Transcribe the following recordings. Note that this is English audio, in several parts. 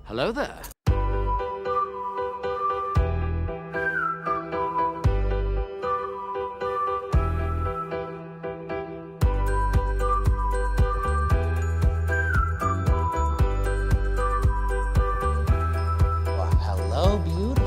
Hello there. Hello, beautiful.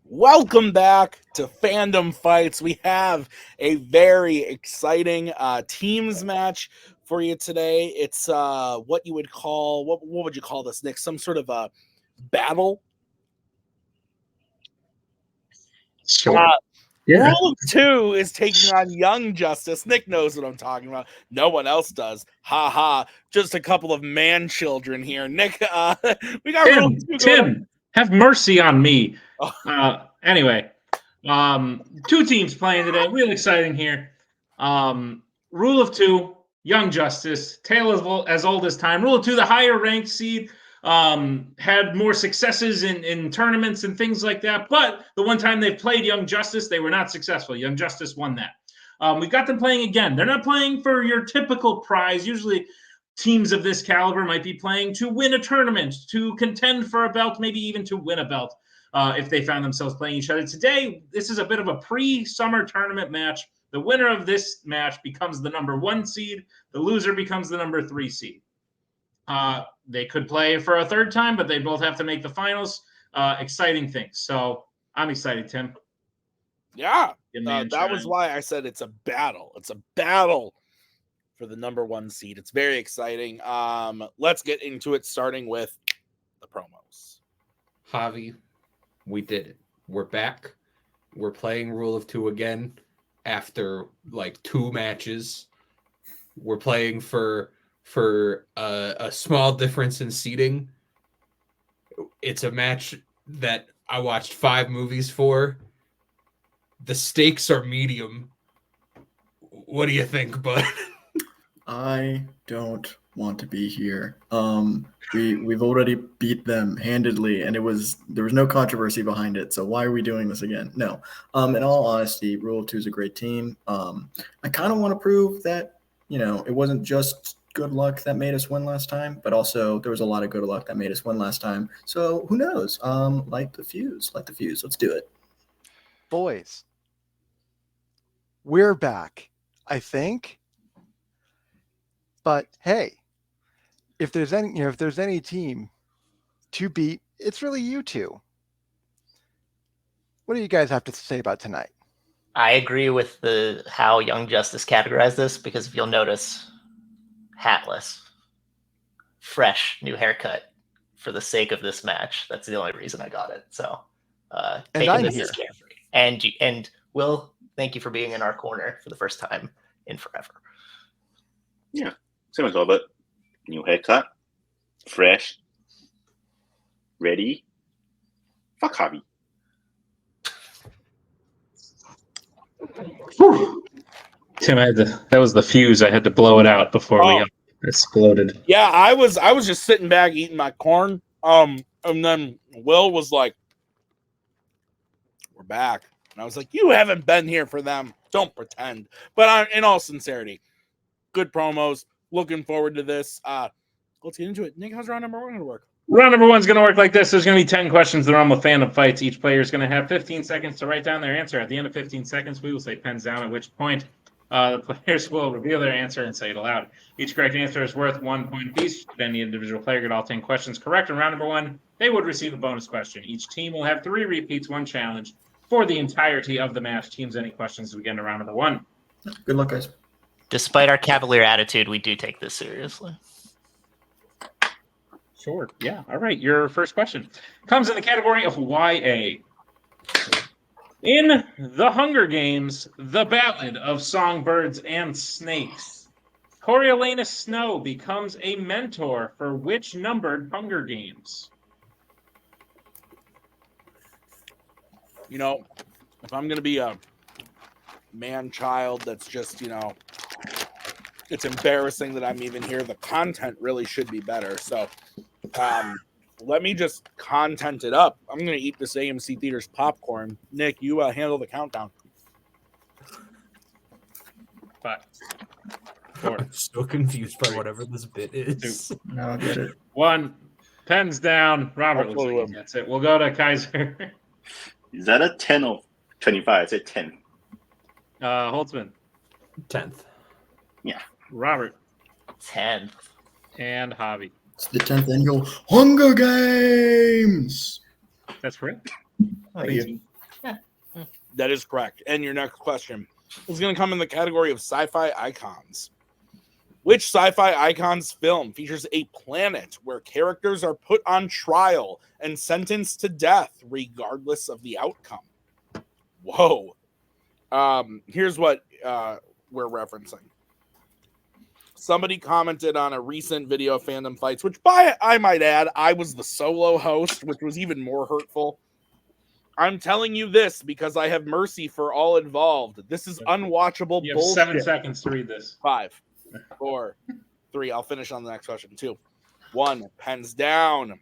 Welcome back to Fandom Fights. We have a very exciting teams match for you today. It's what you would call, what would you call this, Nick? Some sort of a battle? Sure. Rule of 2 is taking on Young Justice. Nick knows what I'm talking about. No one else does. Ha ha. Just a couple of man children here. Nick, we got Rule 2 going on. Have mercy on me. Anyway, two teams playing today. Real exciting here. Rule of 2, Young Justice, tale as old as time. Rule of 2, the higher ranked seed had more successes in tournaments and things like that. But the one time they played Young Justice, they were not successful. Young Justice won that. We got them playing again. They're not playing for your typical prize. Usually teams of this caliber might be playing to win a tournament, to contend for a belt, maybe even to win a belt if they found themselves playing each other. Today, this is a bit of a pre-summer tournament match. The winner of this match becomes the number 1 seed. The loser becomes the number 3 seed. They could play for a third time, but they both have to make the finals. Exciting things. So I'm excited, Tim. Yeah, that was why I said it's a battle. It's a battle for the number 1 seed. It's very exciting. Let's get into it, starting with the promos. Javi, we did it. We're back. We're playing Rule of 2 again after like 2 matches. We're playing for a small difference in seating. It's a match that I watched 5 movies for. The stakes are medium. What do you think, bud? I don't want to be here. We've already beat them handedly, and there was no controversy behind it. So why are we doing this again? No. In all honesty, Rule of 2 is a great team. I kind of want to prove that it wasn't just good luck that made us win last time, but also there was a lot of good luck that made us win last time. So who knows? Light the fuse. Let's do it, boys. We're back, I think. But hey, if there's any team to beat, it's really you two. What do you guys have to say about tonight? I agree with how Young Justice categorized this, because if you'll notice, hatless, fresh, new haircut for the sake of this match. That's the only reason I got it. So and I'm here. And Will, thank you for being in our corner for the first time in forever. Yeah. Same as Albert. New haircut. Fresh. Ready. Fuck Javi. Tim, that was the fuse. I had to blow it out before we exploded. Yeah, I was just sitting back eating my corn. And then Will was like, "We're back," and I was like, "You haven't been here for them. Don't pretend." But in all sincerity, good promos. Looking forward to this. Let's get into it. Nick, how's round number 1 going to work? Round number 1 is going to work like this. There's going to be 10 questions that are on with Fandom Fights. Each player is going to have 15 seconds to write down their answer. At the end of 15 seconds, we will say pens down, at which point the players will reveal their answer and say it aloud. Each correct answer is worth 1 point apiece. Should any individual player get all 10 questions correct in round number 1, they would receive a bonus question. Each team will have 3 repeats, 1 challenge for the entirety of the match. Teams, any questions as we get into round number 1? Good luck, guys. Despite our cavalier attitude, we do take this seriously. Sure. Yeah. All right. Your first question comes in the category of YA. In The Hunger Games, The Ballad of Songbirds and Snakes, Coriolanus Snow becomes a mentor for which numbered Hunger Games? You know, if I'm going to be a man-child that's just, you know, it's embarrassing that I'm even here. The content really should be better. So let me just content it up. I'm going to eat this AMC Theaters popcorn. Nick, you handle the countdown. 5, 4, I'm so confused by whatever this bit is. I don't get it. 1. Pens down. Robert looks like he gets it. We'll go to Kaiser. Is that a 10 or 25? I said 10. Holtzman. 10th. Robert. 10th. And Javi. It's the 10th annual Hunger Games. That's correct. Thank you. That is correct. And your next question is going to come in the category of sci-fi icons. Which sci-fi icons film features a planet where characters are put on trial and sentenced to death regardless of the outcome? Whoa. Here's what we're referencing. Somebody commented on a recent video of Fandom Fights, which I might add, I was the solo host, which was even more hurtful. I'm telling you this because I have mercy for all involved. This is unwatchable You have bullshit. 7 seconds to read this. 5, 4, 3. I'll finish on the next question. 2, 1. Pens down.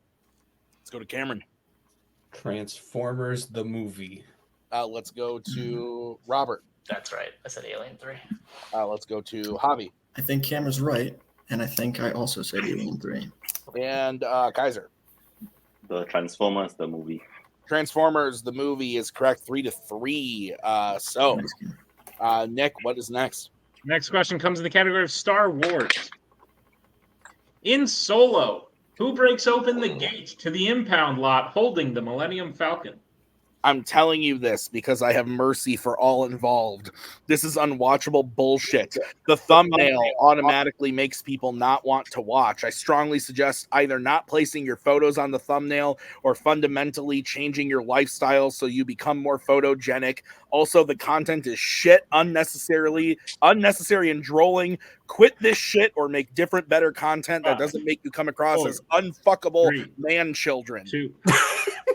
Let's go to Cameron. Transformers the movie. Let's go to Robert. That's right. I said Alien 3. Let's go to Javi. I think Cameron's right, and I think I also said Alien 3. And Kaiser. The Transformers, the movie. Transformers, the movie is correct. 3-3. Nick, what is next? Next question comes in the category of Star Wars. In Solo, who breaks open the gate to the impound lot holding the Millennium Falcon? I'm telling you this because I have mercy for all involved. This is unwatchable bullshit. The thumbnail automatically makes people not want to watch. I strongly suggest either not placing your photos on the thumbnail or fundamentally changing your lifestyle so you become more photogenic. Also, the content is shit, unnecessary and drolling. Quit this shit or make different, better content that doesn't make you come across as unfuckable man children. 2,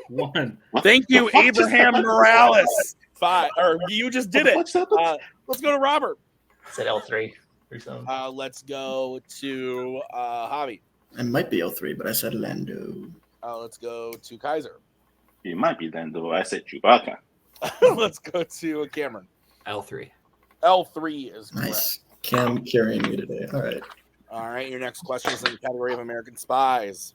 1. Thank you, Abraham Morales. 5, or you just did it. Let's go to Robert. I said L3 or something. Let's go to Javi. I might be L3, but I said Lando. Let's go to Kaiser. It might be Lando. I said Chewbacca. Let's go to Cameron. L3. L3 is correct. Nice. Cam carrying me today. All right. All right, your next question is in the category of American spies.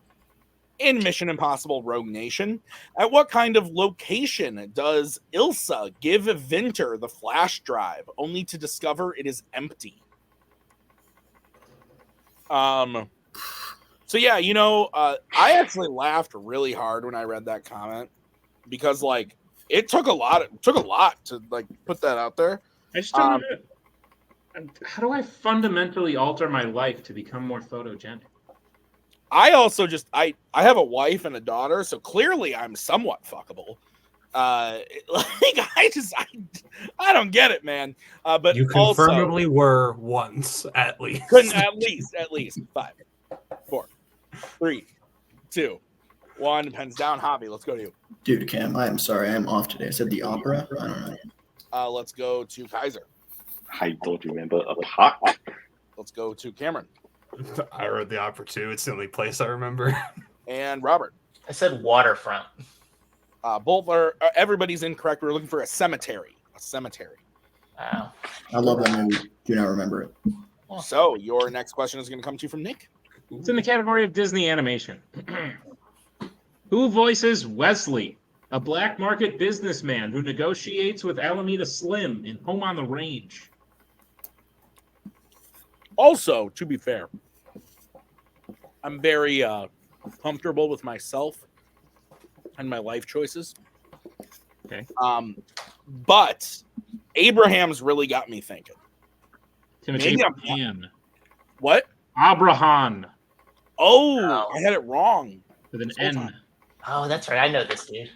In Mission Impossible Rogue Nation, at what kind of location does Ilsa give Vinter the flash drive, only to discover it is empty? So yeah, you know, I actually laughed really hard when I read that comment because, like, it took a lot to like put that out there. I just don't know. How do I fundamentally alter my life to become more photogenic? I also just I have a wife and a daughter, so clearly I'm somewhat fuckable. I don't get it, man. But You confirmably were once, at least. at least 5, 4, 3, 2, 1. Pens down. Javi, let's go to you. Dude, Cam, I am sorry. I'm off today. I said the opera. I don't know. Let's go to Kaiser. I don't remember a park. Let's go to Cameron. I read the opera too. It's the only place I remember. And Robert. I said waterfront. Both are everybody's incorrect. We're looking for a cemetery. Wow. I love that movie. Do not remember it. So your next question is going to come to you from Nick. It's in the category of Disney animation. Who voices Wesley, a black market businessman who negotiates with Alameda Slim in Home on the Range? Also, to be fair, I'm very comfortable with myself and my life choices. Okay. But Abraham's really got me thinking. Timothy Maybe Abraham. What? Abraham Oh, I had it wrong. with an This whole N. time. Oh, that's right. I know this dude.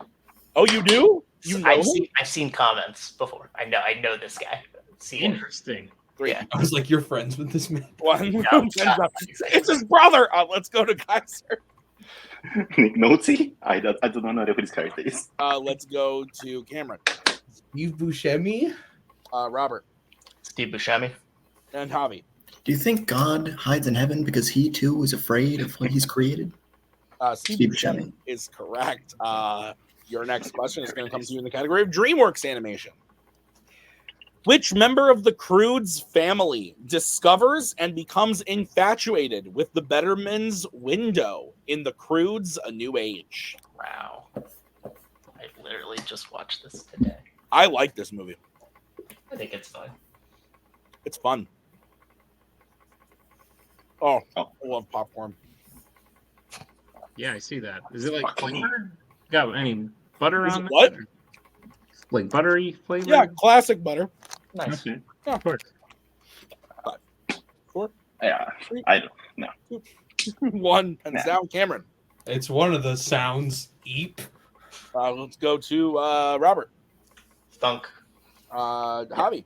Oh, you do? You know him? I've seen comments before. I know this guy. See him. Interesting. 3. Yeah. I was like, you're friends with this man. 1. No, Pens it's not. down. It's his brother. Let's go to Kaiser. Nick Nolte? I do not know who this character is. Let's go to Cameron. Steve Buscemi? Robert. Steve Buscemi. And Javi. Do you think God hides in heaven because he too is afraid of what he's created? Steve Steve Buscemi Buscemi. is correct. Your next question is going to come to you in the category of DreamWorks animation. Which member of the Croods family discovers and becomes infatuated with the Betterman's window in the Croods A New Age? Wow. I literally just watched this today. I like this movie. I think it's fun. It's fun. Oh, Oh. I love popcorn. Yeah, I see that. Is it like flavor? Got any butter Is on it it? what? Like buttery flavor? Yeah, classic butter. Nice. Okay. Yeah. Of course. 4, Yeah, 3, I don't know. 1. Pens down. Cameron. It's one of the sounds. Eep. Let's go to Robert. Thunk. Javi.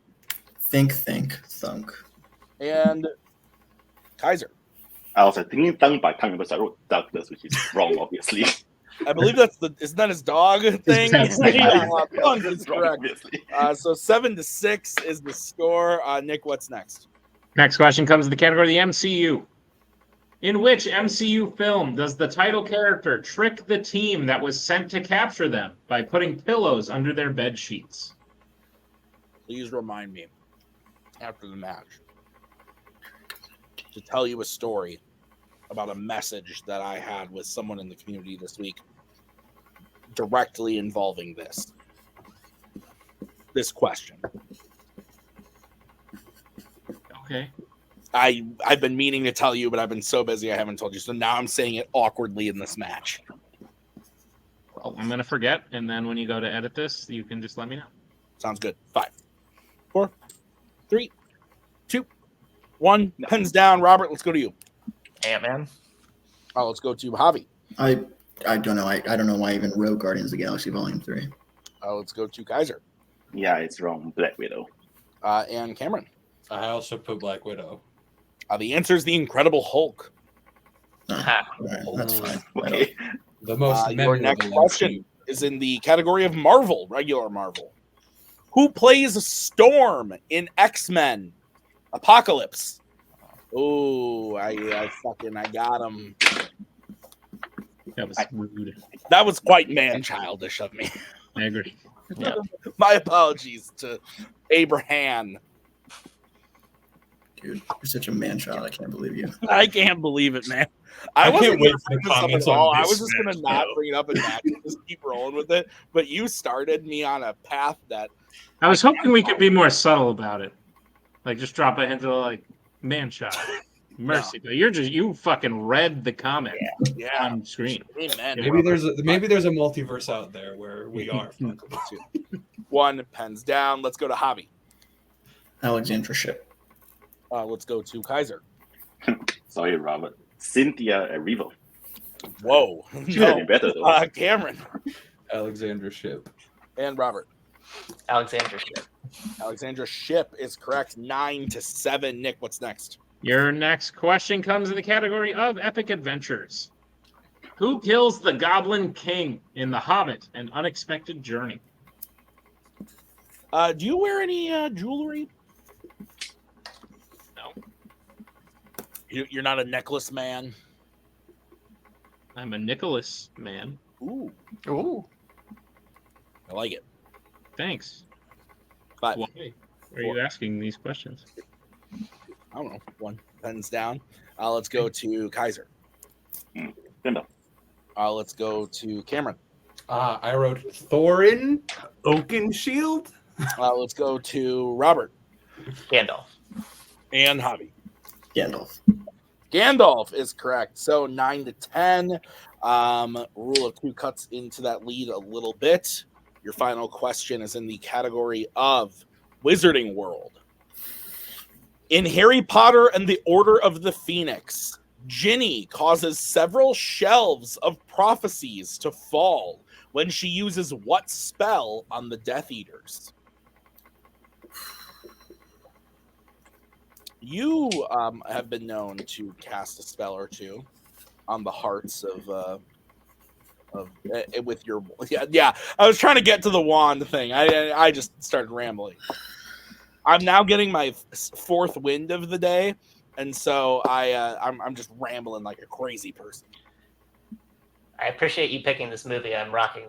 Think, thunk. And Kaiser. I was thinking Thunk, but I can't remember, so I wrote Douglas, which is wrong, obviously. I believe isn't that his dog thing? His Yeah, dog. Thunk is Wrong, correct. obviously. So 7-6 is the score. Nick, what's next? Next question comes in the category of the MCU. In which MCU film does the title character trick the team that was sent to capture them by putting pillows under their bed sheets? Please remind me after the match to tell you a story about a message that I had with someone in the community this week directly involving this question. Okay. I've been meaning to tell you, but I've been so busy I haven't told you. So now I'm saying it awkwardly in this match. Well, I'm going to forget, and then when you go to edit this, you can just let me know. Sounds good. 5, 4, 3, 2, 1. Pens down. Robert, let's go to you. Ant-Man. Let's go to Javi. I don't know. I don't know why I even wrote Guardians of the Galaxy Volume 3. Let's go to Kaiser. Yeah, it's wrong. Black Widow. And Cameron. I also put Black Widow. The answer is the Incredible Hulk. Ha. All right, that's fine. Okay. The most Your memorable next question is in the category of Marvel, regular Marvel. Who plays Storm in X-Men Apocalypse? Oh, I got him. That was rude. That was quite man-childish of me. I agree. Yeah. My apologies to Abraham. Dude, you're such a man-child. I can't believe you. I can't believe it, man. I wasn't can't wait gonna for the bring this up comments at all. on I this was just going to match, not though. bring it up in match and just keep rolling with it. But you started me on a path that I was hoping we could be more subtle about it. Like, just drop a hint of, like, man shot. Mercy. But you fucking read the comment yeah. on screen. Amen. Maybe there's a multiverse out there where we are. One. Pens down. Let's go to Javi. Alexandra Ship. Let's go to Kaiser. Sorry, Robert. Cynthia Erivo. Whoa. Should have been better, though. Cameron. Alexandra Ship. And Robert. Alexandra Ship. Alexandra Ship is correct. 9-7. Nick, what's next? Your next question comes in the category of epic adventures. Who kills the Goblin King in The Hobbit: An Unexpected Journey? Do you wear any jewelry? No. You're not a necklace man? I'm a Nicholas man. Ooh, Ooh. I like it. Thanks. But Why are you asking these questions? I don't know. One. Pens down. Let's go to Kaiser. Remember. Let's go to Cameron. I wrote Thorin Oakenshield. Let's go to Robert Gandalf. and Javi. Gandalf. Gandalf is correct. So 9-10. Rule of 2 cuts into that lead a little bit. Your final question is in the category of Wizarding World. In Harry Potter and the Order of the Phoenix, Ginny causes several shelves of prophecies to fall when she uses what spell on the Death Eaters? You have been known to cast a spell or two on the hearts of with your yeah. I was trying to get to the wand thing. I just started rambling. I'm now getting my fourth wind of the day, and so I'm just rambling like a crazy person. I appreciate you picking this movie. I'm rocking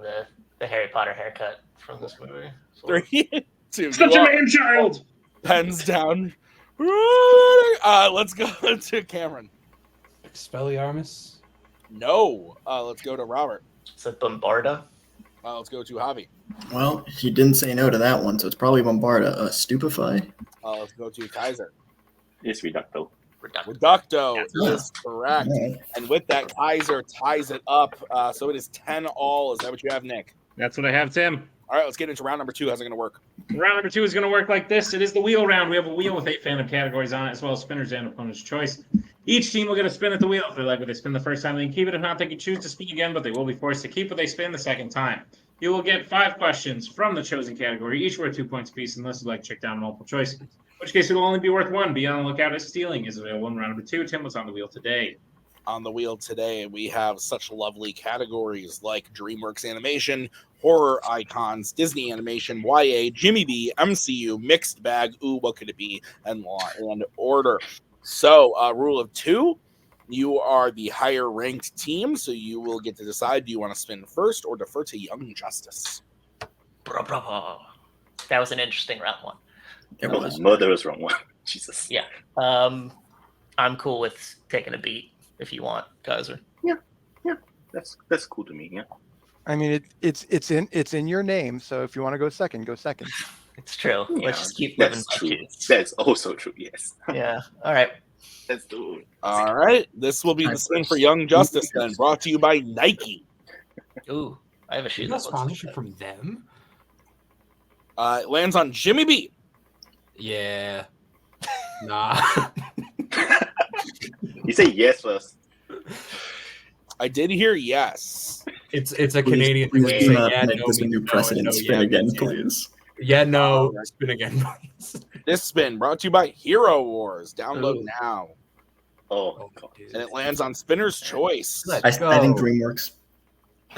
the Harry Potter haircut from this movie. 3, 2, Such a man child. pens down. Let's go to Cameron. Expelliarmus. No. Let's go to Robert. It's a Bombarda. Let's go to Javi. Well, he didn't say no to that one, so it's probably Bombarda. Stupefy? Let's go to Kaiser. It's Reducto. Reducto Yeah. is correct. Yeah. And with that, Kaiser ties it up. So it is 10 all. Is that what you have, Nick? That's what I have, Tim. All right, let's get into round number 2. How's it going to work? Round number 2 is going to work like this. It is the wheel round. We have a wheel with 8 fandom categories on it, as well as spinners and opponent's choice. Each team will get a spin at the wheel. If they like what they spin the first time, they can keep it. If not, they can choose to spin again, but they will be forced to keep what they spin the second time. You will get 5 questions from the chosen category, each worth 2 points apiece, unless you like to check down multiple choice. In which case, it will only be worth 1. Be on the lookout as stealing is available in round number 2. Tim, what's on the wheel today? On the wheel today, we have such lovely categories like DreamWorks Animation, Horror Icons, Disney Animation, YA, Jimmy B, MCU, Mixed Bag, Ooh, what could it be, and Law and Order. So, rule of 2, you are the higher ranked team, so you will get to decide, do you want to spin first or defer to Young Justice? Bravo. That was an interesting round 1. It That was. was murderous wrong one. Jesus. Yeah. I'm cool with taking a beat if you want, Kaiser. That's cool to me. Yeah. I mean, it's in your name. So if you want to go second, go second. It's true. Yeah, Let's just keep living. That's true. That's also true. Yes. Yeah. All right. Let's do it. All right, this will be the spin for Young Justice then, brought to you by Nike. Ooh, I have a shoe You that got looks like sponsorship that. from them? It lands on Jimmy B. Yeah. Nah. You say yes first. I did hear yes. It's a Canadian Please thing. do Say, not yeah, make no, this a means new no, precedent. no, Spin yeah, again, means yeah. please. Yeah, no. Alright. Spin again, please. This spin brought to you by Hero Wars. Download Ooh. now. Oh, God. dude. And it lands on Spinner's Choice. Let's I think go. DreamWorks.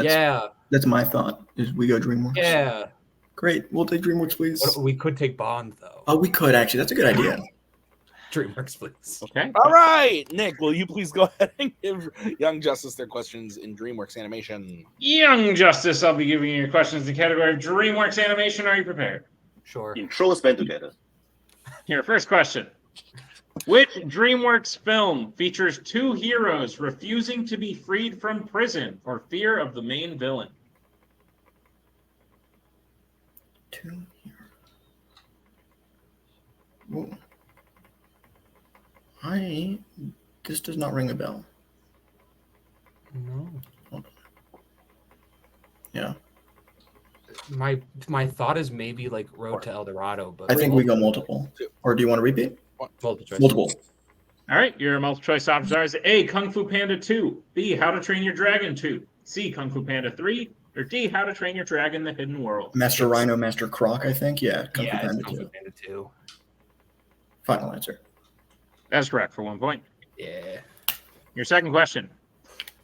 Yeah, That's my thought. Is we go DreamWorks. yeah. Great. We'll take DreamWorks, please. We could take Bond though. Oh, we could actually. That's a good idea. DreamWorks, please. Okay. All right, Nick, will you please go ahead and give Young Justice their questions in DreamWorks Animation? Young Justice, I'll be giving you your questions in the category of DreamWorks Animation. Are you prepared? Sure. You throw us band together. Here, first question. Which DreamWorks film features 2 heroes refusing to be freed from prison for fear of the main villain? 2 here. Ooh. This does not ring a bell. No. Yeah. My thought is maybe like Road to El Dorado, but I think we go multiple. Or do you want to repeat? multiple choice. Multiple. All right, your multiple choice options are A, Kung Fu Panda 2, B, How to Train Your Dragon 2, C, Kung Fu Panda 3, or D, How to Train Your Dragon The Hidden World. Master Rhino, Master Croc, I think. Yeah. Kung Fu Yeah, it's Panda Kung Fu 2. Panda 2. Final answer. That's correct for 1 point. Yeah. Your second question.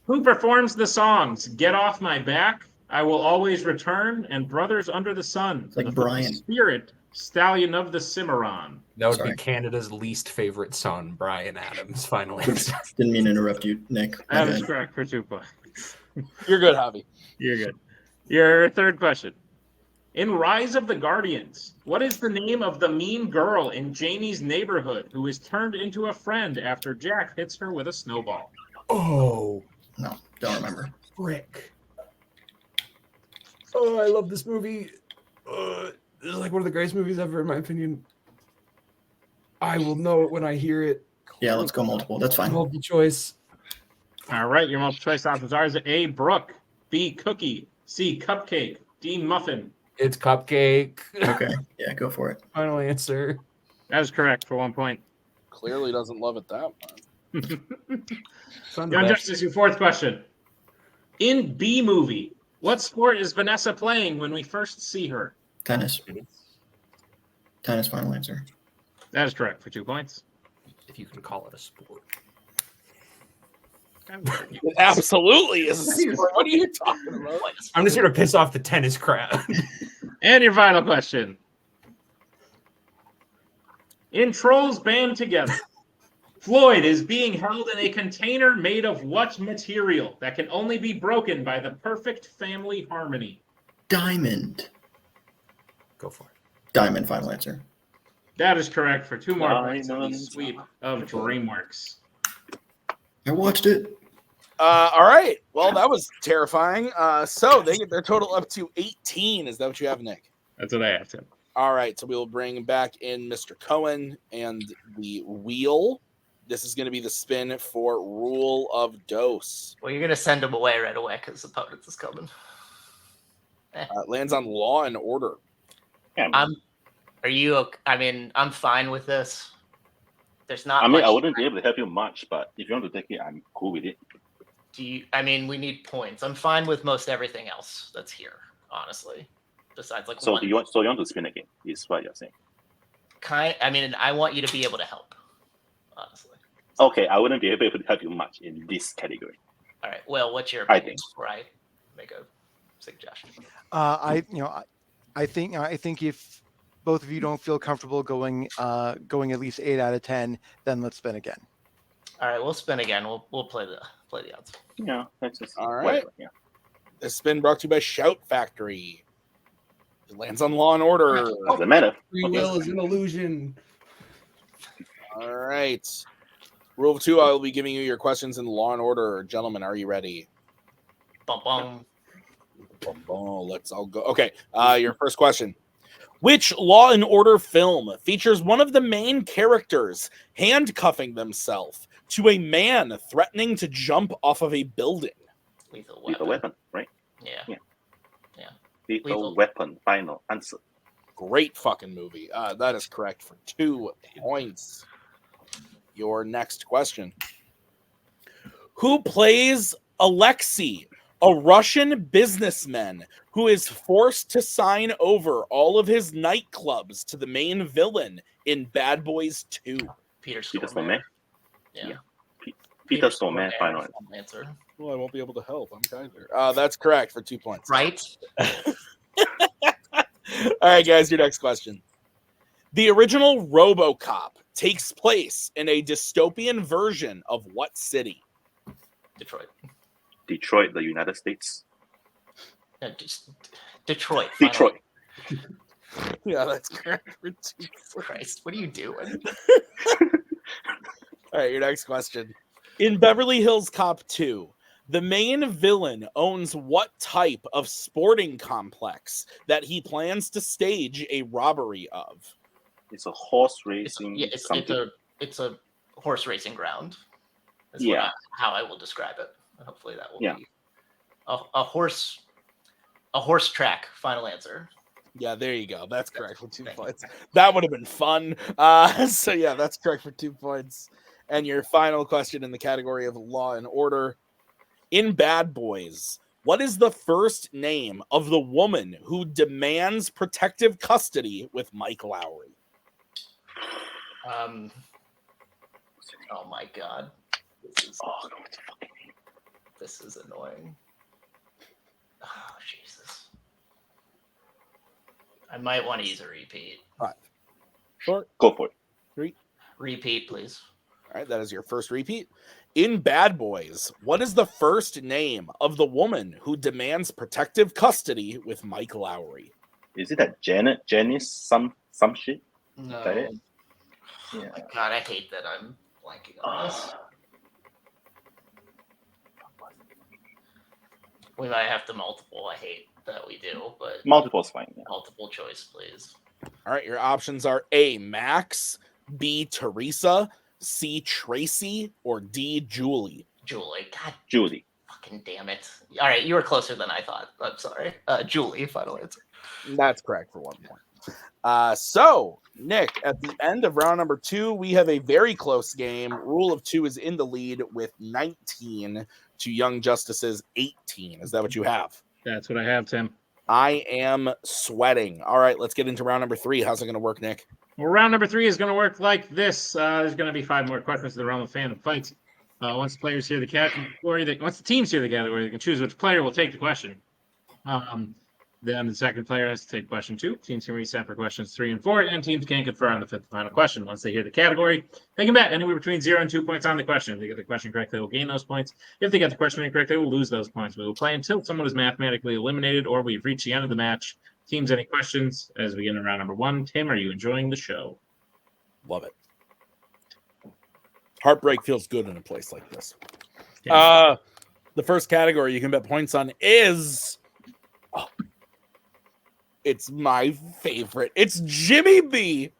Who performs the songs Get Off My Back, I Will Always Return, and Brothers Under the Sun? It's like The Brian. Spirit, Stallion of the Cimarron. That would Sorry. be Canada's least favorite son, Brian Adams. Final answer. Didn't mean to interrupt you, Nick. My That is bad. correct for 2 points. You're good, Javi. You're good. Your third question. In Rise of the Guardians, what is the name of the mean girl in Janie's neighborhood who is turned into a friend after Jack hits her with a snowball? Oh, No, don't remember. frick. Oh, I love this movie. This is like one of the greatest movies ever, in my opinion. I will know it when I hear it. Yeah, let's go multiple. That's fine. Multiple choice. All right, your multiple choice options are: is it A, Brooke, B, Cookie, C, Cupcake, D, Muffin? It's Cupcake. Okay. Yeah, go for it. Final answer. That is correct for 1 point. Clearly doesn't love it that much. Son of Young a- Justice, your fourth question. In B movie, what sport is Vanessa playing when we first see her? Tennis. Tennis, final answer. That is correct for 2 points. if you can call it a sport. It absolutely is a sport. What are you talking about? I'm just here to piss off the tennis crowd. And your final question. In Trolls Band Together, Floyd is being held in a container made of what material that can only be broken by the perfect family harmony? Diamond. Go for it. Diamond, final answer. That is correct for 2 more points in the Diamond. sweep of DreamWorks. I watched it. All right. Well, that was terrifying. So they get their total up to 18. Is that what you have, Nick? That's what I have, Tim. All right. So we will bring back in Mr. Cohen and the wheel. This is going to be the spin for Rule of Dose. Well, you're gonna send him away right away because the opponent is coming. Lands on Law and Order. Yeah, Are you? I mean, I'm fine with this. There's not. I mean, much I wouldn't be able to help you much, but if you want to take it, I'm cool with it. I mean, we need points. I'm fine with most everything else that's here, honestly. Besides, like, So one. you want to spin again? Is what you're saying? I mean, I want you to be able to help. Honestly. Okay, I wouldn't be able to help you much in this category. All right. Well, what's your I opinion think. before I make a suggestion? I think if both of you don't feel comfortable going at least 8 out of 10, then let's spin again. All right, we'll spin again. We'll play the odds. Yeah, that's just All right. whatever, yeah. This spin brought to you by Shout Factory. It lands on Law and Order. Doesn't matter. Free will is an illusion. All right. Rule of 2, I will be giving you your questions in Law and Order. Gentlemen, are you ready? Bum bum. Oh, let's all go. Okay, your first question. Which Law and Order film features one of the main characters handcuffing themselves to a man threatening to jump off of a building? Lethal Lethal weapon. weapon, right? Yeah. Lethal weapon, final answer. Great fucking movie. That is correct for 2 points. Your next question. Who plays Alexei, a Russian businessman who is forced to sign over all of his nightclubs to the main villain in Bad Boys 2? Peter Peter Stormare. Stormare? Yeah. Peter Stormare, final answer. answer. Well, I won't be able to help. I'm kinder. That's correct for 2 points. Right. All right, guys, your next question. The original RoboCop takes place in a dystopian version of what city? Detroit. Detroit, the United States. No, just Detroit. final- Detroit. Yeah, that's correct for 2 points. Christ, what are you doing? All right, your next question. In Beverly Hills Cop 2, the main villain owns what type of sporting complex that he plans to stage a robbery of? It's a horse It's, racing. yeah, it's a horse racing ground. That's how I will describe it. Hopefully that will be a horse track. Final answer. Yeah, there you go. That's correct for 2 points. That would have been fun. So yeah, that's correct for 2 points. And your final question in the category of Law and Order. In Bad Boys, what is the first name of the woman who demands protective custody with Mike Lowry? Oh my god. This is annoying. Oh Jesus. I might want to use a repeat. 5, 4, Go for it. 3. Repeat, please. All right, that is your first repeat. In Bad Boys, what is the first name of the woman who demands protective custody with Mike Lowry? Is it that Janice, some shit? No. Is that it? Oh my god, I hate that I'm blanking on this. We might have to multiple. I hate that we do, but Multiple's fine. Yeah. multiple choice, please. All right, your options are A, Max, B, Teresa, C, Tracy, or D, Julie. Julie. God Julie. fucking damn it. All right, you were closer than I thought. I'm sorry. Julie, final answer. That's correct for 1 point. So, Nick, at the end of round number 2, we have a very close game. Rule of 2 is in the lead with 19 to Young Justice's 18. Is that what you have? That's what I have, Tim. I am sweating. All right, let's get into round number 3. How's it going to work, Nick? Well, round number 3 is going to work like this. There's going to be 5 more questions in the realm of Fandom fights. Once the players hear the category, once the teams hear the category, they can choose which player will take the question. Then the second player has to take question 2. Teams can reset for questions 3 and 4, and teams can confer on the 5th and final question. Once they hear the category, they can bet anywhere between 0 and 2 points on the question. If they get the question correct, they will gain those points. If they get the question incorrect, they will lose those points. We will play until someone is mathematically eliminated or we've reached the end of the match. Teams, any questions as we get into round number 1? Tim, are you enjoying the show? Love it. Heartbreak feels good in a place like this. Yeah. The first category you can bet points on is... it's my favorite. It's Jimmy B.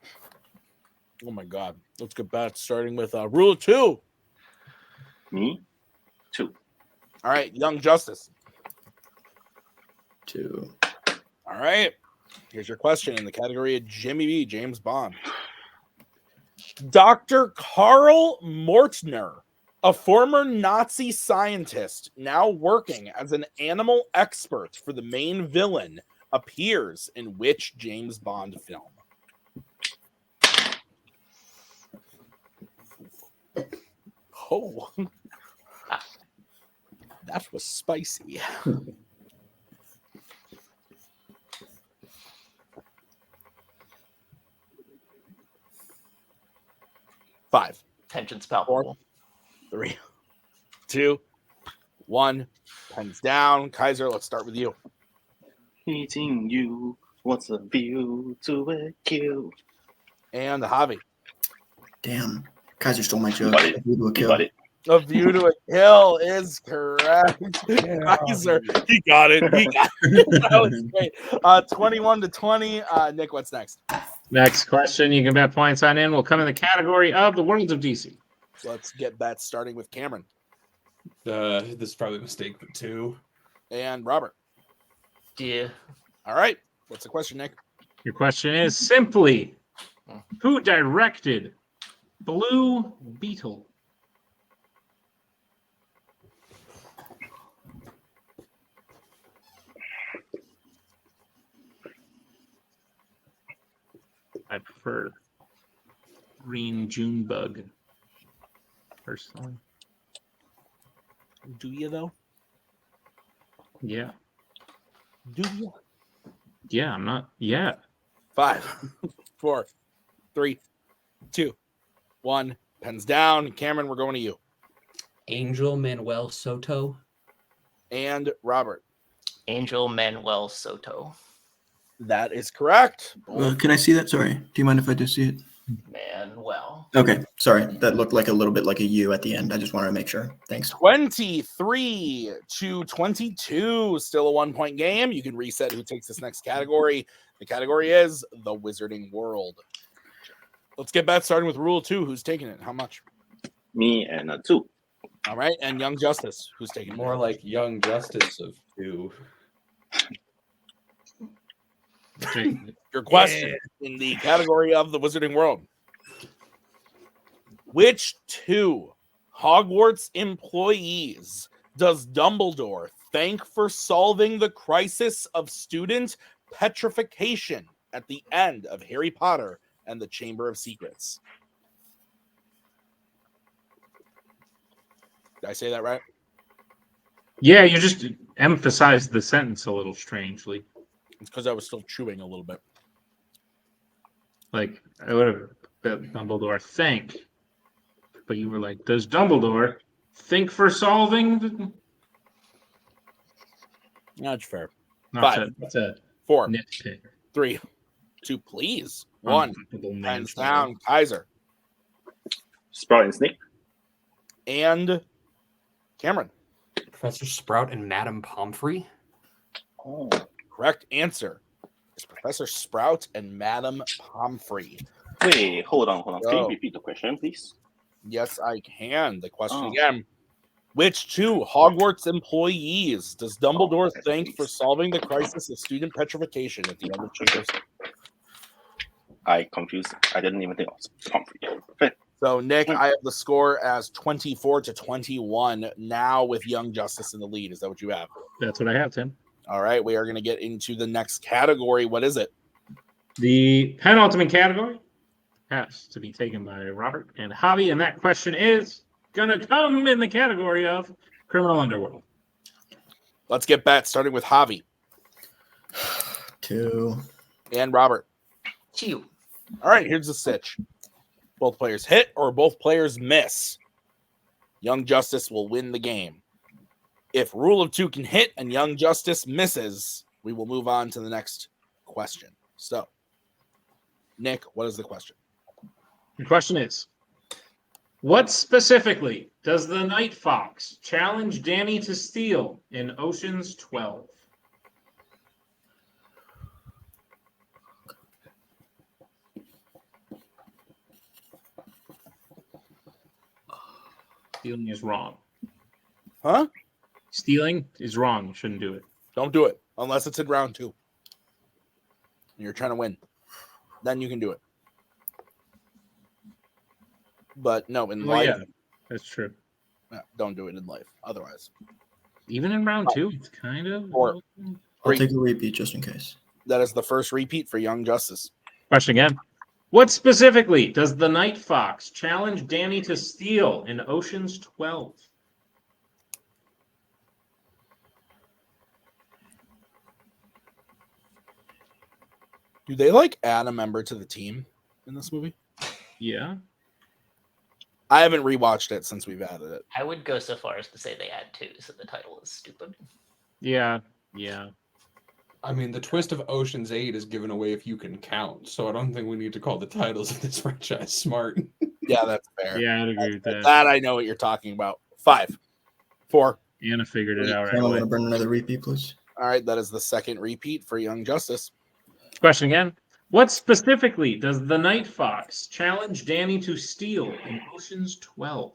Oh my God. Let's get back starting with rule of 2. Me? 2. All right. Young Justice. 2. All right. Here's your question in the category of Jimmy B. James Bond. Dr. Karl Mortner, a former Nazi scientist now working as an animal expert for the main villain, appears in which James Bond film? Oh, that was spicy. Five, Tension's palpable. 3, 2, 1. Pens down. Kaiser, let's start with you. Meeting you was a view to a kill. And Javi. Damn. Kaiser stole my joke. Got it. View to a You kill. got it. A View to a Kill is correct. Kaiser, he got it. He got it. That was great. 21-20. Nick, what's next? Next question you can bet points on in will come in the category of the Worlds of DC. Let's get bets starting with Cameron This is probably a mistake, but 2. and Robert. Yeah. All right. What's the question, Nick? Your question is simply, who directed Blue Beetle? I prefer Green Junebug, personally. Do you, though? Yeah. Do you? Yeah, I'm not. Yeah. 5, 4, 3, 2, 1. Pens down. Cameron, we're going to you. Angel Manuel Soto. And Robert. Angel Manuel Soto. That is correct. Can I see that? Sorry. Do you mind if I just see it? Manuel. Okay. Sorry. That looked like a little bit like a U at the end. I just wanted to make sure. Thanks. 23-22. Still a 1-point game. You can reset who takes this next category. The category is the Wizarding World. Let's get back starting with Rule 2. Who's taking it? How much? Me and 2. All right. And Young Justice. Who's taking it? More like Young Justice of 2. Your question in the category of the Wizarding World. Which 2 Hogwarts employees does Dumbledore thank for solving the crisis of student petrification at the end of Harry Potter and the Chamber of Secrets? Did I say that right? Yeah, you just emphasized the sentence a little strangely. It's because I was still chewing a little bit. Like, I would have bet Dumbledore think, but you were like, does Dumbledore think for solving the... That's fair. That's a 4, nitpick. 3, 2, please. 1. Hands down. Kaiser. Sprout and Snake. And Cameron. Professor Sprout and Madame Pomfrey. Oh. Correct answer is Professor Sprout and Madame Pomfrey. Wait, hold on. Can Go. you repeat the question, please? Yes, I can. The question again. Which 2 Hogwarts employees does Dumbledore thank for solving the crisis of student petrification at the end of Chamber? I confused. I didn't even think it was Pomfrey. Okay. So, Nick, I have the score as 24-21 now with Young Justice in the lead. Is that what you have? That's what I have, Tim. All right, we are going to get into the next category. What is it? The penultimate category has to be taken by Robert and Javi, and that question is gonna come in the category of criminal underworld. Let's get bets, starting with Javi 2. and Robert. Chew. All right, here's the sitch. Both players hit or both players miss. Young Justice will win the game. If Rule of 2 can hit and Young Justice misses, we will move on to the next question. So, Nick, what is the question? The question is, what specifically does the Night Fox challenge Danny to steal in Ocean's 12? Stealing is wrong. Huh? Stealing is wrong. You shouldn't do it. Don't do it unless it's in round 2. And you're trying to win. Then you can do it. But no, in life, Yeah, that's true. don't do it in life. Otherwise, Even in round 2, it's kind of. Or- I'll take a repeat just in case. that is the first repeat for Young Justice. Question again. What specifically does the Night Fox challenge Danny to steal in Ocean's 12? Do they like add a member to the team in this movie? Yeah. I haven't rewatched it since we've added it. I would go so far as to say they add 2, so the title is stupid. Yeah. I mean, the twist of Ocean's 8 is given away if you can count, so I don't think we need to call the titles of this franchise smart. Yeah, that's fair. Yeah, I'd agree with that. That I know what you're talking about. 5, 4. Anna figured it out right I'm away. going to burn another repeat, please. All right, that is the second repeat for Young Justice. Question again. What specifically does the Night Fox challenge Danny to steal in Ocean's 12?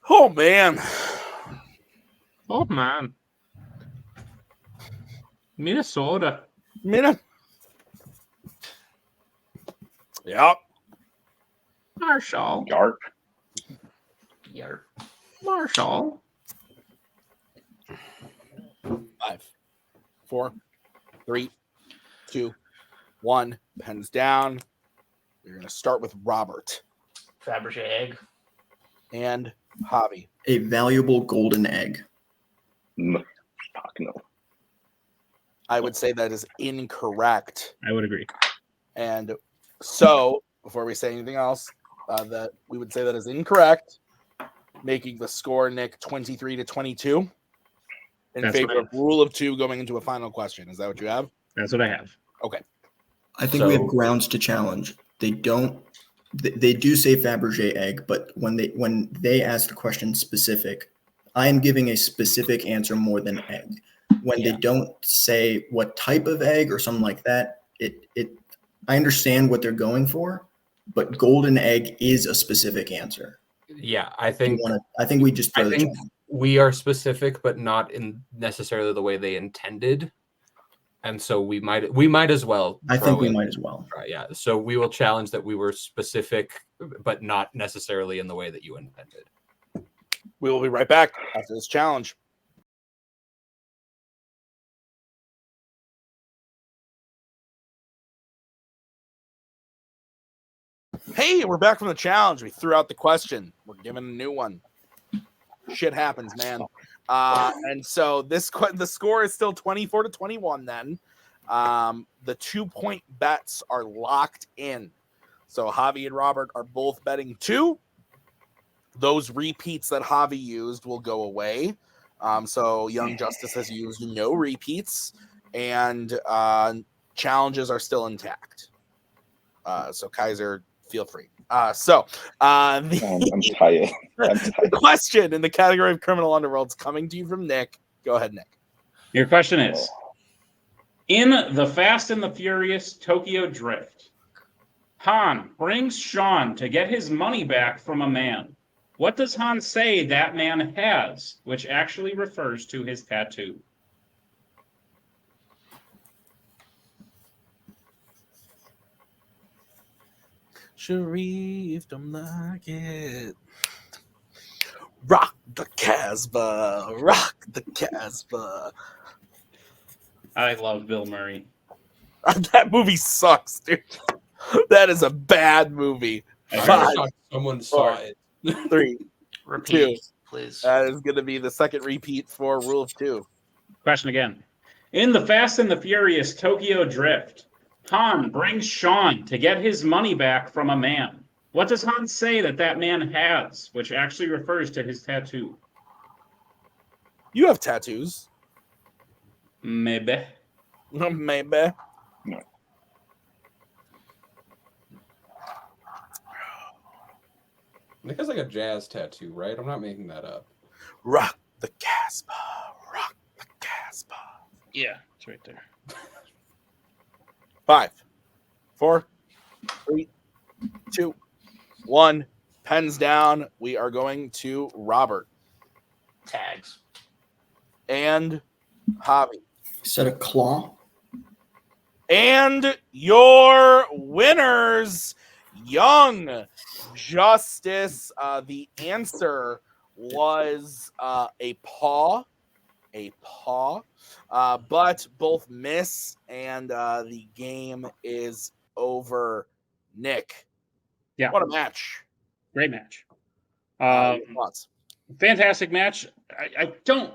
Oh, man. Oh, man. Minnesota. Minute. Yep. Marshall. Yarp. Yarp. Marshall. 5, 4, 3, 2, 1. Pens down. We're going to start with Robert Fabergé egg. and Javi. A valuable golden egg. Fuck no. I would say that is incorrect. I would agree. And so, before we say anything else, that we would say that is incorrect, making the score, Nick, 23-22 in That's favor what I of Rule of 2 going into a final question. Is that what you have? That's what I have. Okay. I think we So- have grounds to challenge. They don't. They do say Fabergé egg, but when they ask the question specific, I am giving a specific answer more than egg. When they don't say what type of egg or something like that, I understand what they're going for, but golden egg is a specific answer. Yeah, I I think think we just throw I the think challenge. we are specific, but not in necessarily the way they intended. And so we might as well. I think throw we in- might as well. Right, yeah. So we will challenge that we were specific, but not necessarily in the way that you intended. We will be right back after this challenge. Hey, we're back from the challenge. We threw out the question. We're giving a new one. Shit happens, man. And so the score is still 24-21 then. The 2-point bets are locked in. So Javi and Robert are both betting 2. Those repeats that Javi used will go away. So Young Justice has used no repeats, and challenges are still intact. So Kaiser, feel free. I'm tired. The question in the category of criminal underworld is coming to you from Nick. Go ahead, Nick. Your question is, in The Fast and the Furious Tokyo Drift, Han brings Sean to get his money back from a man. What does Han say that man has, which actually refers to his tattoo? Sharif, don't like it. Rock the Casbah. Rock the Casbah. I love Bill Murray. That movie sucks, dude. That is a bad movie. I'm Five, shocked someone saw it. 3. Repeat, please. That is going to be the second repeat for Rule of 2. Question again. In the Fast and the Furious Tokyo Drift, Han brings Sean to get his money back from a man. What does Han say that man has, which actually refers to his tattoo? You have tattoos. Maybe. Maybe. Nick has like a jazz tattoo, right? I'm not making that up. Rock the Casbah. Rock the Casbah. Yeah, it's right there. 5, 4, 3, 2, 1. Pens down. We are going to Robert Tags. and Javi. Set a claw. And your winners, Young Justice. The answer was a paw. But both miss, and the game is over. Nick. Yeah. What a match. Great match. Thoughts? Fantastic match. I don't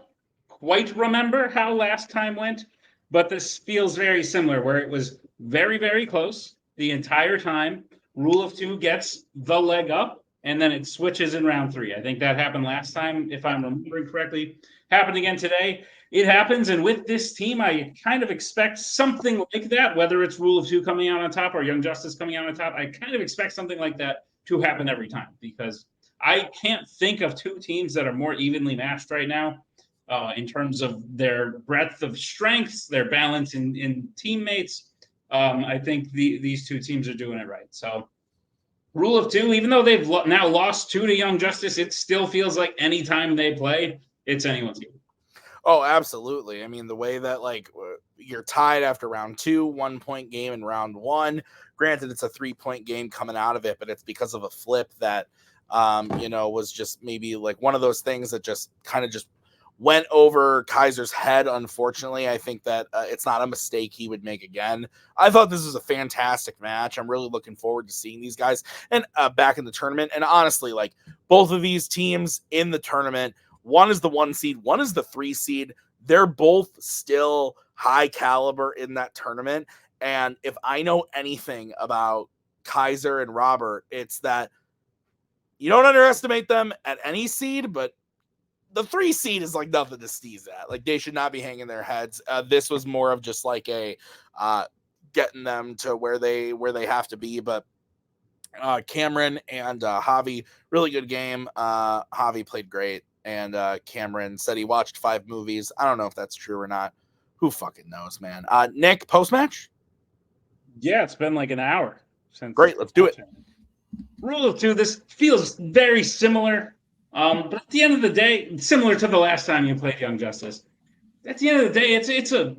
quite remember how last time went, but this feels very similar, where it was very, very close the entire time. Rule of 2 gets the leg up, and then it switches in round 3. I think that happened last time, if I'm remembering correctly. Happened again today. It happens, and with this team, I kind of expect something like that, whether it's Rule of 2 coming out on top or Young Justice coming out on top. I kind of expect something like that to happen every time, because I can't think of two teams that are more evenly matched right now in terms of their breadth of strengths, their balance in teammates. I think these two teams are doing it right. So Rule of 2, even though they've now lost 2 to Young Justice, it still feels like any time they play, it's anyone's game. Oh, absolutely. I mean, the way that you're tied after round 2, 1 point game in round 1. Granted, it's a 3-point game coming out of it, but it's because of a flip that, was just maybe like one of those things that just kind of just went over Kaiser's head. Unfortunately, I think that it's not a mistake he would make again. I thought this was a fantastic match. I'm really looking forward to seeing these guys and back in the tournament. And honestly, both of these teams in the tournament, one is the 1 seed, one is the 3 seed. They're both still high caliber in that tournament. And if I know anything about Kaiser and Robert, it's that you don't underestimate them at any seed, but the 3 seed is like nothing to sneeze at. They should not be hanging their heads. This was more of just like a getting them to where they have to be. But Cameron and Javi, really good game. Javi played great. And Cameron said he watched 5 movies. I don't know if that's true or not. Who fucking knows, man? Nick, post-match? Yeah, it's been like an hour since. Great, let's do it. Rule of 2, this feels very similar. But at the end of the day, similar to the last time you played Young Justice. At the end of the day, it's a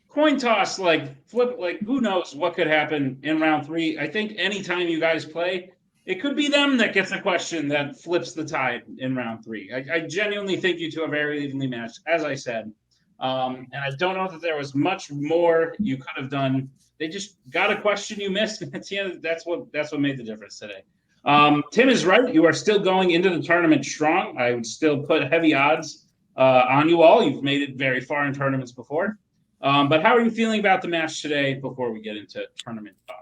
coin toss, flip, who knows what could happen in round 3. I think anytime you guys play, it could be them that gets a question that flips the tide in round 3. I genuinely think you two are very evenly matched, as I said. And I don't know that there was much more you could have done. They just got a question you missed. And at the end, that's what made the difference today. Tim is right. You are still going into the tournament strong. I would still put heavy odds on you all. You've made it very far in tournaments before. But how are you feeling about the match today before we get into tournament talk?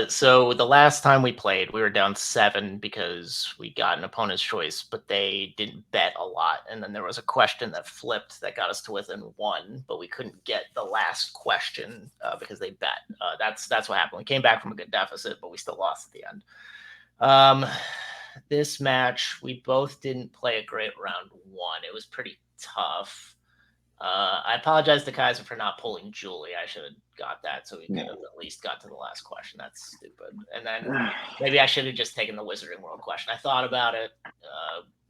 So the last time we played, we were down 7 because we got an opponent's choice, but they didn't bet a lot. And then there was a question that flipped that got us to within 1, but we couldn't get the last question because they bet. That's what happened. We came back from a good deficit, but we still lost at the end. This match, we both didn't play a great round 1. It was pretty tough. I apologize to Kaiser for not pulling Julie. I should have got that so we could have at least got to the last question. That's stupid. And then maybe I should have just taken the Wizarding World question. I thought about it.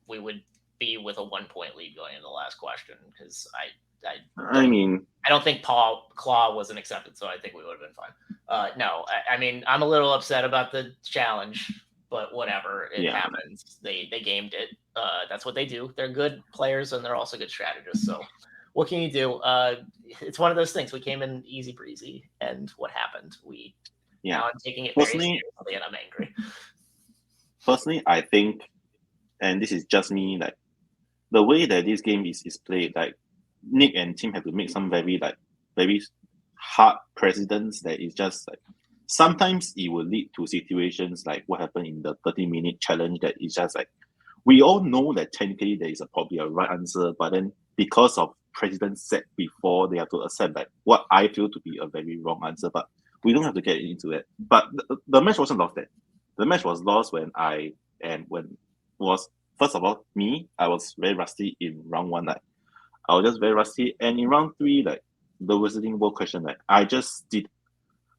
We would be with a 1-point lead going into the last question because I don't think Claw wasn't accepted, so I think we would have been fine. No, I mean, I'm a little upset about the challenge, but whatever. It happens. They gamed it. That's what they do. They're good players and they're also good strategists. So what can you do? It's one of those things. We came in easy breezy, and what happened? Now I'm taking it very Personally- seriously, and I'm angry. Personally, I think, and this is just me, like the way that this game is played, like Nick and Tim have to make some very hard precedents that is just like sometimes it will lead to situations like what happened in the 30-minute challenge that is just like we all know that technically there is probably a right answer, but then because of precedents set before, they have to accept like what I feel to be a very wrong answer, but we don't have to get into it. But the match wasn't lost there. The match was lost when first of all, I was very rusty in round 1. Like I was just very rusty, and in round 3, like the Wizarding World question, like I just did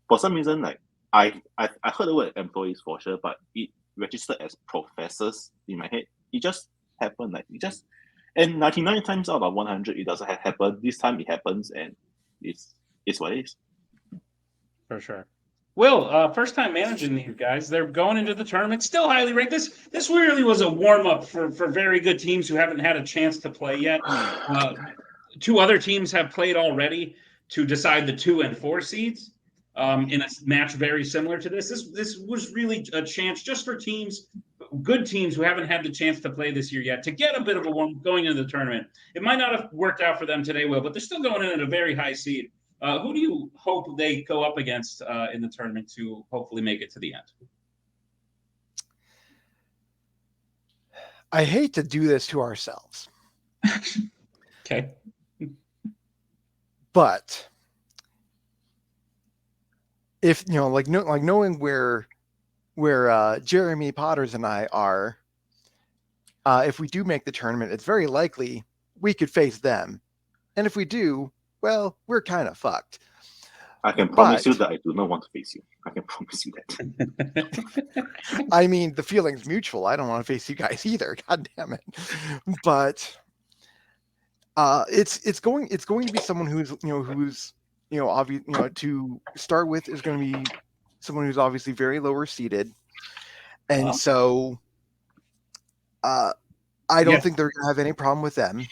for some reason, like I heard the word employees for sure, but it registered as professors in my head. It just happened, like it just, and 99 times out of 100 it doesn't happen. This time it happens, and it's what it is. For sure. Will, first time managing these guys. They're going into the tournament, still highly ranked. This really was a warm-up for very good teams who haven't had a chance to play yet. 2 other teams have played already to decide the 2 and 4 seeds in a match very similar to this. This was really a chance just for good teams who haven't had the chance to play this year yet to get a bit of a warm going into the tournament. It might not have worked out for them today, Will, but they're still going in at a very high seed. Who do you hope they go up against in the tournament to hopefully make it to the end? I hate to do this to ourselves. Okay. But if knowing where Jeremy Potters and I are, if we do make the tournament, it's very likely we could face them. And if we do, well, we're kind of fucked. I can promise you that I do not want to face you. I can promise you that. I mean, the feeling's mutual. I don't want to face you guys either. God damn it. But it's going to be someone who's obvious, to start with is going to be someone who's obviously very lower seated. And so I don't think they're going to have any problem with them.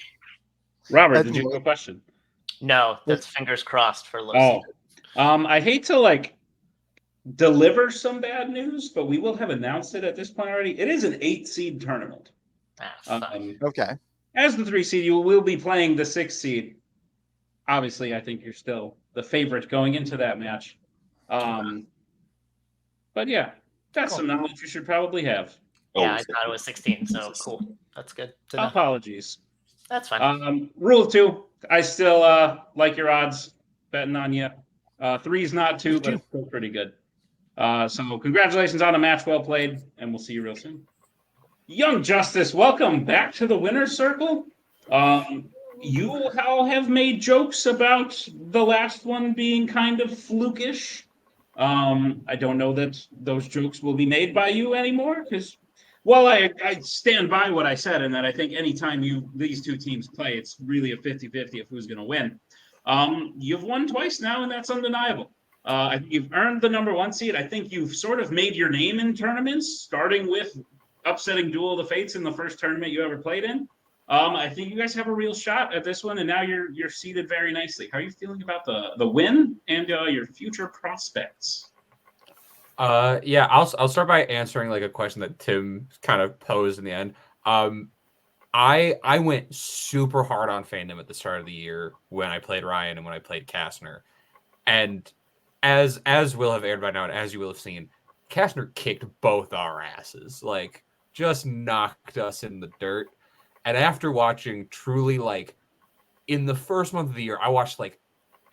Robert, did you have a question? No, that's fingers crossed for low seed. I hate to deliver some bad news, but we will have announced it at this point already. It is an 8-seed tournament. Okay. As the 3 seed, you will be playing the 6 seed. Obviously, I think you're still the favorite going into that match. But yeah, that's some knowledge you should probably have. Yeah, I thought it was 16, so cool. That's good to know. Apologies. That's fine. Rule of 2. I still like your odds betting on you. 3's not 2, but it's still pretty good. So congratulations on a match well played, and we'll see you real soon. Young Justice, welcome back to the winner's circle. You all have made jokes about the last one being kind of flukish. I don't know that those jokes will be made by you anymore, because I stand by what I said, and that I think anytime these 2 teams play, it's really a 50-50 of who's going to win. You've won twice now, and that's undeniable. I think you've earned the number 1 seed. I think you've sort of made your name in tournaments, starting with upsetting Duel of the Fates in the first tournament you ever played in. I think you guys have a real shot at this one, and now you're seated very nicely. How are you feeling about the win and your future prospects? Yeah, I'll start by answering a question that Tim kind of posed in the end. I went super hard on Fandom at the start of the year when I played Ryan and when I played Kastner, and as will have aired by now, and as you will have seen, Kastner kicked both our asses, just knocked us in the dirt. And after watching truly, in the first month of the year, I watched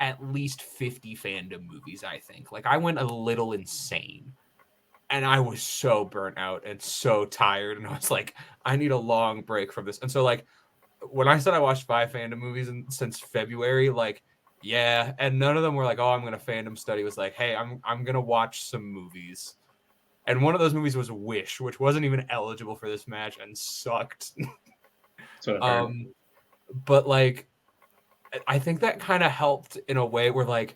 at least 50 Fandom movies, I think. I went a little insane. And I was so burnt out and so tired. And I was like, I need a long break from this. And so, when I said I watched 5 Fandom movies since February, yeah. And none of them were oh, I'm going to Fandom study. It was hey, I'm going to watch some movies. And one of those movies was Wish, which wasn't even eligible for this match and sucked. But I think that kind of helped in a way where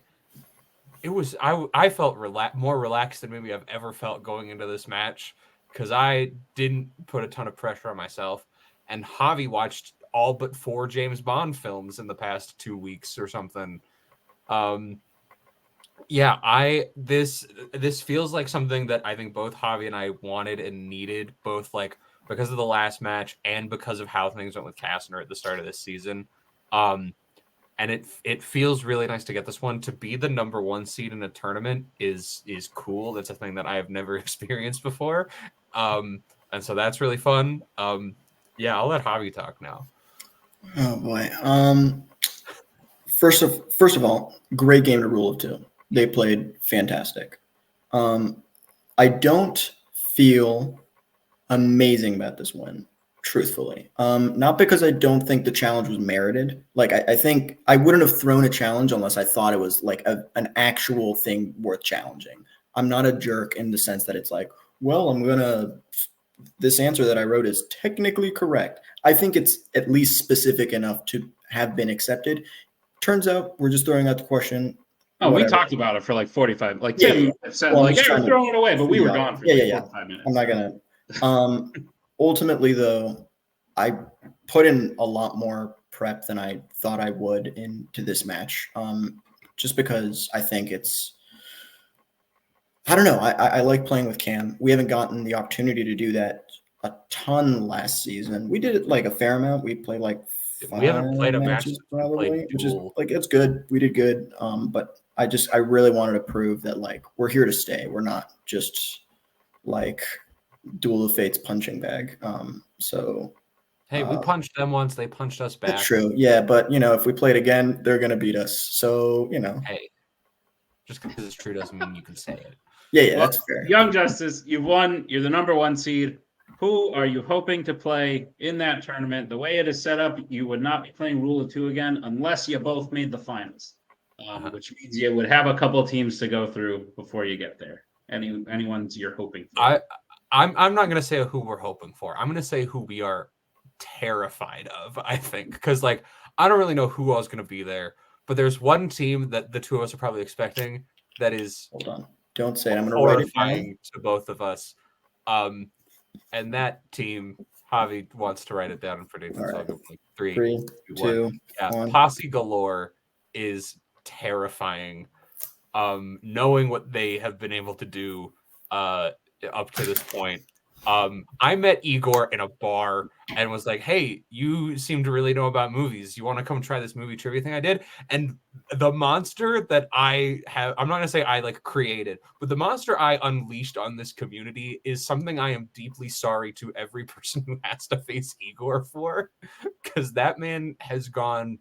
it was I felt more relaxed than maybe I've ever felt going into this match, because I didn't put a ton of pressure on myself, and Javi watched all but 4 James Bond films in the past 2 weeks or something. This feels like something that I think both Javi and I wanted and needed, both like because of the last match and because of how things went with Kastner at the start of this season. And it feels really nice to get this one. To be the number 1 seed in a tournament is cool. That's a thing that I have never experienced before. And so that's really fun. I'll let Javi talk now. Oh boy. First of all, great game to Rule of 2. They played fantastic. I don't feel amazing about this win, truthfully. Not because I don't think the challenge was merited. Like I think I wouldn't have thrown a challenge unless I thought it was like an actual thing worth challenging. I'm not a jerk in the sense that it's like, well, this answer that I wrote is technically correct. I think it's at least specific enough to have been accepted. Turns out we're just throwing out the question. Oh, whatever. We talked about it for like 45. Like Yeah, Tim said, well, like, hey, we're throwing it away, but we were gone for 45 minutes. I'm not gonna. Ultimately, though, I put in a lot more prep than I thought I would into this match. Just because I think it's. I don't know. I like playing with Cam. We haven't gotten the opportunity to do that a ton last season. We did it like a fair amount. We played like 5 we haven't played a match matches probably, which is duel. like it's good. We did good. But I really wanted to prove that like we're here to stay. We're not just like Duel of Fate's punching bag. So hey, we punched them once, they punched us back. that's true. Yeah, but if we played again, they're gonna beat us. So Hey, just because it's true doesn't mean you can say it. Yeah, well, that's fair. Young Justice, you've won. You're the number 1 seed. Who are you hoping to play in that tournament? The way it is set up, you would not be playing Rule of 2 again unless you both made the finals, which means you would have a couple of teams to go through before you get there. Anyone's you're hoping for? I'm not going to say who we're hoping for. I'm going to say who we are terrified of, I think, because like I don't really know who else is going to be there, but there's one team that the two of us are probably expecting that is hold on. Don't say it. I'm going to write it down. To both of us. And that team, Javi wants to write it down and predict it. Right. So I'll go like 3, 2, 1. Yeah, 1. Posse Galore is terrifying. Knowing what they have been able to do up to this point. I met Igor in a bar and was like, hey, you seem to really know about movies. You want to come try this movie trivia thing I did? And the monster that I'm not going to say I like created, but the monster I unleashed on this community is something I am deeply sorry to every person who has to face Igor for, because that man has gone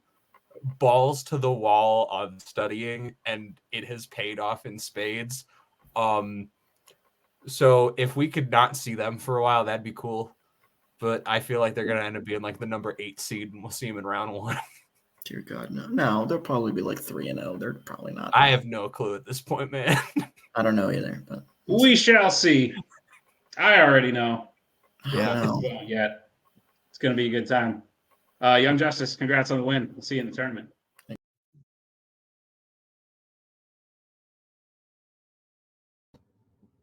balls to the wall on studying and it has paid off in spades. So if we could not see them for a while, that'd be cool. But I feel like they're going to end up being like the number 8 seed, and we'll see them in round 1. Dear God, no, they'll probably be like 3-0. They're probably not. I have no clue at this point, man. I don't know either, but we shall see. I already know. Yeah, yet. It's going to be a good time. Young Justice, congrats on the win. We'll see you in the tournament.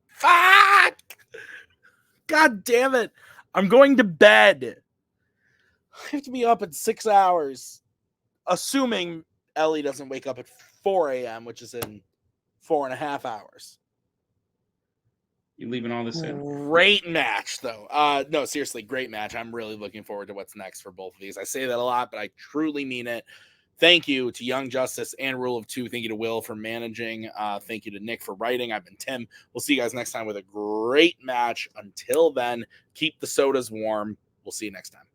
Fuck! God damn it. I'm going to bed. I have to be up in 6 hours. Assuming Ellie doesn't wake up at 4 a.m., which is in 4.5 hours. You leaving all this in? Great match, though. No, seriously, great match. I'm really looking forward to what's next for both of these. I say that a lot, but I truly mean it. Thank you to Young Justice and Rule of 2. Thank you to Will for managing. Thank you to Nick for writing. I've been Tim. We'll see you guys next time with a great match. Until then, keep the sodas warm. We'll see you next time.